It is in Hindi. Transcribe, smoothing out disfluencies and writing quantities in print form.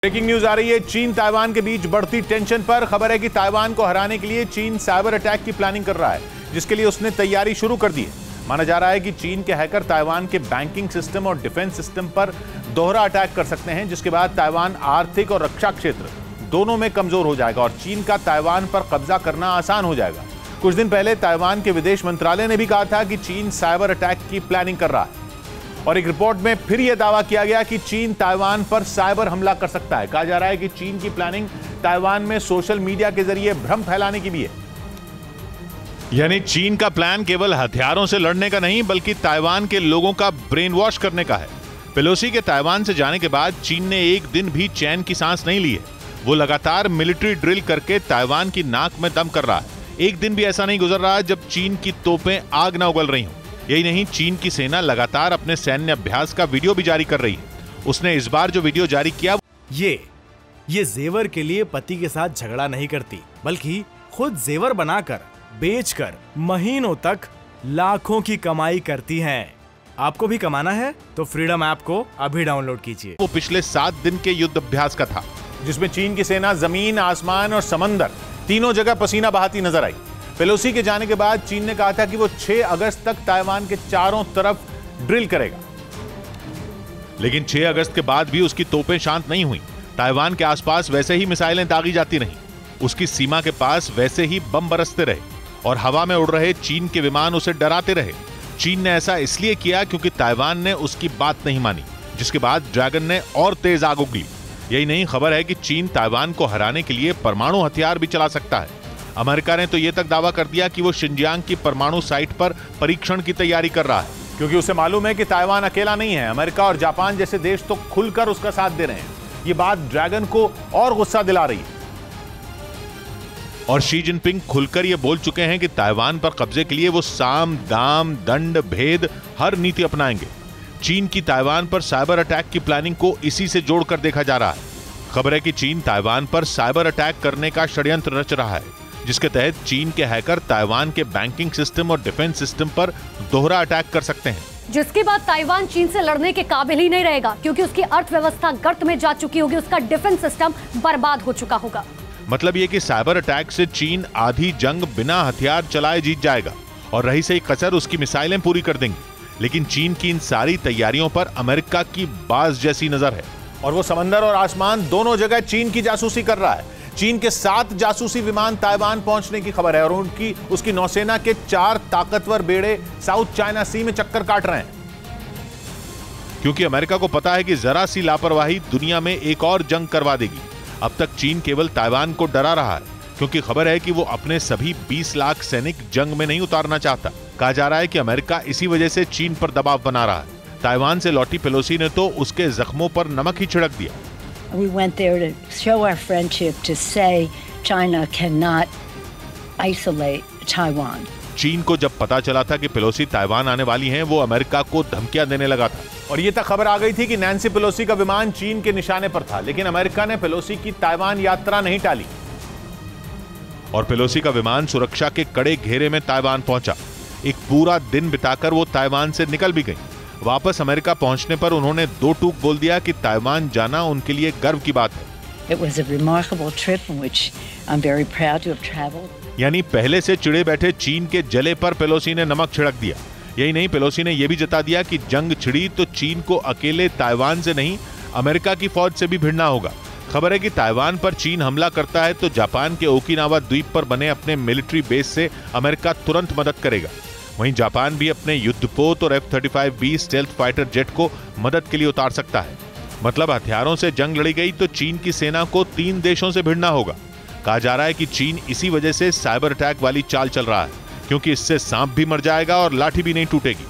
ब्रेकिंग न्यूज आ रही है। चीन ताइवान के बीच बढ़ती टेंशन पर खबर है कि ताइवान को हराने के लिए चीन साइबर अटैक की प्लानिंग कर रहा है, जिसके लिए उसने तैयारी शुरू कर दी है। माना जा रहा है कि चीन के हैकर ताइवान के बैंकिंग सिस्टम और डिफेंस सिस्टम पर दोहरा अटैक कर सकते हैं, जिसके बाद ताइवान आर्थिक और रक्षा क्षेत्र दोनों में कमजोर हो जाएगा और चीन का ताइवान पर कब्जा करना आसान हो जाएगा। कुछ दिन पहले ताइवान के विदेश मंत्रालय ने भी कहा था कि चीन साइबर अटैक की प्लानिंग कर रहा है और एक रिपोर्ट में फिर यह दावा किया गया कि चीन ताइवान पर साइबर हमला कर सकता है। कहा जा रहा है कि चीन की प्लानिंग ताइवान में सोशल मीडिया के जरिए भ्रम फैलाने की भी है। यानी चीन का प्लान केवल हथियारों से लड़ने का नहीं, बल्कि ताइवान के लोगों का ब्रेन वॉश करने का है। पेलोसी के ताइवान से जाने के बाद चीन ने एक दिन भी चैन की सांस नहीं ली है। वो लगातार मिलिट्री ड्रिल करके ताइवान की नाक में दम कर रहा है। एक दिन भी ऐसा नहीं गुजर रहा जब चीन की तोपें आग न उगल रही हों। यही नहीं, चीन की सेना लगातार अपने सैन्य अभ्यास का वीडियो भी जारी कर रही है। उसने इस बार जो वीडियो जारी किया, ये जेवर के लिए पति के साथ झगड़ा नहीं करती, बल्कि खुद जेवर बनाकर बेचकर महीनों तक लाखों की कमाई करती हैं। आपको भी कमाना है तो फ्रीडम ऐप को अभी डाउनलोड कीजिए। वो पिछले 7 दिन के युद्ध अभ्यास का था, जिसमें चीन की सेना जमीन, आसमान और समंदर तीनों जगह पसीना बहाती नजर आई। पेलोसी के जाने के बाद चीन ने कहा था कि वो 6 अगस्त तक ताइवान के चारों तरफ ड्रिल करेगा, लेकिन 6 अगस्त के बाद भी उसकी तोपें शांत नहीं हुई। ताइवान के आसपास वैसे ही मिसाइलें दागी जाती रहीं, उसकी सीमा के पास वैसे ही बम बरसते रहे और हवा में उड़ रहे चीन के विमान उसे डराते रहे। चीन ने ऐसा इसलिए किया क्योंकि ताइवान ने उसकी बात नहीं मानी, जिसके बाद ड्रैगन ने और तेज आग उगली। यही नहीं, खबर है कि चीन ताइवान को हराने के लिए परमाणु हथियार भी चला सकता है। अमेरिका ने तो यह तक दावा कर दिया कि वो शिनजियांग की परमाणु साइट पर परीक्षण की तैयारी कर रहा है, क्योंकि उसे मालूम है कि ताइवान अकेला नहीं है। अमेरिका और जापान जैसे देश तो खुलकर उसका साथ दे रहे हैं। ये बात ड्रैगन को और गुस्सा दिला रही है और शी जिनपिंग खुलकर ये बोल चुके हैं कि ताइवान पर कब्जे के लिए वो साम, दाम, दंड, भेद हर नीति अपनाएंगे। चीन की ताइवान पर साइबर अटैक की प्लानिंग को इसी से जोड़कर देखा जा रहा है। खबर है कि चीन ताइवान पर साइबर अटैक करने का षड्यंत्र रच रहा है, जिसके तहत चीन के हैकर ताइवान के बैंकिंग सिस्टम और डिफेंस सिस्टम पर दोहरा अटैक कर सकते हैं, जिसके बाद ताइवान चीन से लड़ने के काबिल ही नहीं रहेगा, क्योंकि उसकी अर्थव्यवस्था गर्त में जा चुकी होगी, उसका डिफेंस सिस्टम बर्बाद हो चुका होगा। मतलब ये कि साइबर अटैक से चीन आधी जंग बिना हथियार चलाए जीत जाएगा और रही सही कसर उसकी मिसाइलें पूरी कर देंगी। लेकिन चीन की इन सारी तैयारियों पर अमेरिका की बाज जैसी नजर है और वो समंदर और आसमान दोनों जगह चीन की जासूसी कर रहा है। चीन के 7 जासूसी विमान ताइवान पहुंचने की खबर है और उसकी नौसेना के 4 ताकतवर बेड़े साउथ चाइना सी में चक्कर काट रहे हैं, क्योंकि अमेरिका को पता है कि जरा सी लापरवाही दुनिया में एक और जंग करवा देगी। अब तक चीन केवल ताइवान को डरा रहा है, क्योंकि खबर है कि वो अपने सभी 20 लाख सैनिक जंग में नहीं उतारना चाहता। कहा जा रहा है कि अमेरिका इसी वजह से चीन पर दबाव बना रहा है। ताइवान से लौटी पेलोसी ने तो उसके जख्मों पर नमक ही छिड़क दिया। We went there to show our friendship, to say China cannot isolate Taiwan. चीन को जब पता चला था कि पेलोसी ताइवान आने वाली हैं, वो अमेरिका को धमकियां देने लगा था और ये तक खबर आ गई थी कि नैन्सी पेलोसी का विमान चीन के निशाने पर था। लेकिन अमेरिका ने पेलोसी की ताइवान यात्रा नहीं टाली और पेलोसी का विमान सुरक्षा के कड़े घेरे में ताइवान पहुंचा। एक पूरा दिन बिताकर वो ताइवान से निकल भी गई। वापस अमेरिका पहुंचने पर उन्होंने 2 टूक बोल दिया कि ताइवान जाना उनके लिए गर्व की बात है। It was a remarkable trip in which I'm very proud to have traveled. यानी पहले से चिड़े बैठे चीन के जले पर पेलोसी ने नमक छिड़क दिया। यही नहीं, पेलोसी ने यह भी जता दिया कि जंग छिड़ी तो चीन को अकेले ताइवान से नहीं, अमेरिका की फौज से भी भिड़ना होगा। खबर है कि ताइवान पर चीन हमला करता है तो जापान के ओकिनावा द्वीप पर बने अपने मिलिट्री बेस से अमेरिका तुरंत मदद करेगा। वहीं जापान भी अपने युद्धपोत और F-35B स्टेल्थ फाइटर जेट को मदद के लिए उतार सकता है। मतलब हथियारों से जंग लड़ी गई तो चीन की सेना को 3 देशों से भिड़ना होगा। कहा जा रहा है कि चीन इसी वजह से साइबर अटैक वाली चाल चल रहा है, क्योंकि इससे सांप भी मर जाएगा और लाठी भी नहीं टूटेगी।